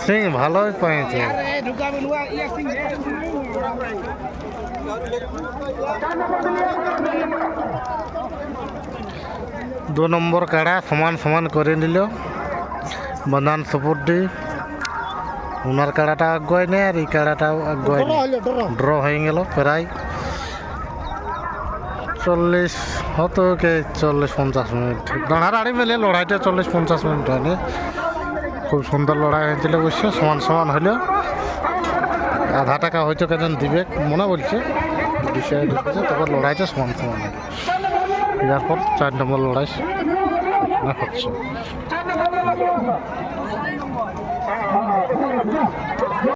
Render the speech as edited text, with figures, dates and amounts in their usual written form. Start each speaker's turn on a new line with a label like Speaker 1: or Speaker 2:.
Speaker 1: সিং ভালোই পাইছে। দু নম্বর কাড়া সমান সমান করে নিল বন্ধান সুপুরডি। ওনার কাড়াটা আগুয়াই নেই আর এই কাড়াটাও আগুয়াই ড্র হয়ে গেল প্রায় 40 হতো কে 40-50 মিনিট দাঁড়াড়ি মিলে লড়াইটা 40-50 মিনিট হয়নি। খুব সুন্দর লড়াই হয়েছিল অবশ্য, সমান সমান হইলেও আধা টাকা হয়তো কেন দিবে মনে বলছে বিষয় ঢুকেছে, তবে লড়াইটা সমান সমান হবে। এরপর 4 নম্বর লড়াই হচ্ছে।